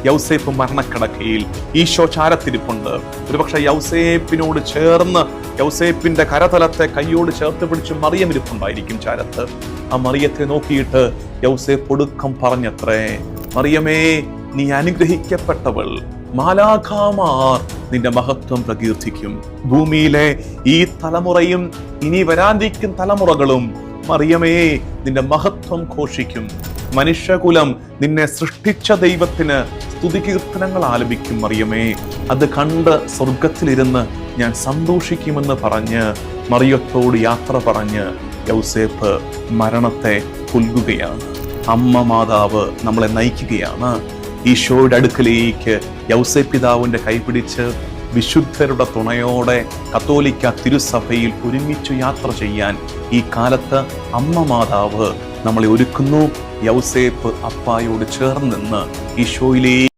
യൗസേപ്പ് മരണക്കിടക്കയിൽ, ഈശോ ചാരത്തിരിപ്പുണ്ട്. ഒരുപക്ഷെ യൗസേപ്പിനോട് ചേർന്ന് യൗസേപ്പിന്റെ കരതലത്തെ കൈയോട് ചേർത്ത് പിടിച്ച് മറിയം ഇരിപ്പുണ്ടായിരിക്കും ചാരത്ത്. ആ മറിയത്തെ നോക്കിയിട്ട് യൗസേപ്പ് ഒടുക്കം പറഞ്ഞത്രേ, മറിയമേ, നീ അനുഗ്രഹിക്കപ്പെട്ടവൾ, മാലാഖമാർ നിന്റെ മഹത്വം പ്രകീർത്തിക്കും. ഭൂമിയിലെ ഈ തലമുറയും ഇനി വരാനിരിക്കും തലമുറകളും മറിയമേ നിന്റെ മഹത്വം ഘോഷിക്കും. മനുഷ്യകുലം നിന്നെ സൃഷ്ടിച്ച ദൈവത്തിന് സ്തുതികീർത്തനങ്ങൾ ആലപിക്കും മറിയമേ. അത് കണ്ട് സ്വർഗത്തിലിരുന്ന് ഞാൻ സന്തോഷിക്കുമെന്ന് പറഞ്ഞ് മറിയത്തോട് യാത്ര പറഞ്ഞ് യൗസേപ്പ് മരണത്തെ പുൽകുകയാണ്. അമ്മ മാതാവ് നമ്മളെ നയിക്കുകയാണ്. ഈശോയുടെ അടുക്കലേക്ക് യൗസേപ്പ് പിതാവിന്റെ കൈപിടിച്ച് വിശുദ്ധരുടെ തുണയോടെ കത്തോലിക്ക തിരുസഭയിൽ ഒരുമിച്ച് യാത്ര ചെയ്യാൻ ഈ കാലത്ത് അമ്മ മാതാവ് നമ്മളെ ഒരുക്കുന്നു. യൗസേപ്പ് അപ്പായോട് ചേർന്ന് നിന്ന് ഈശോയിലേക്ക്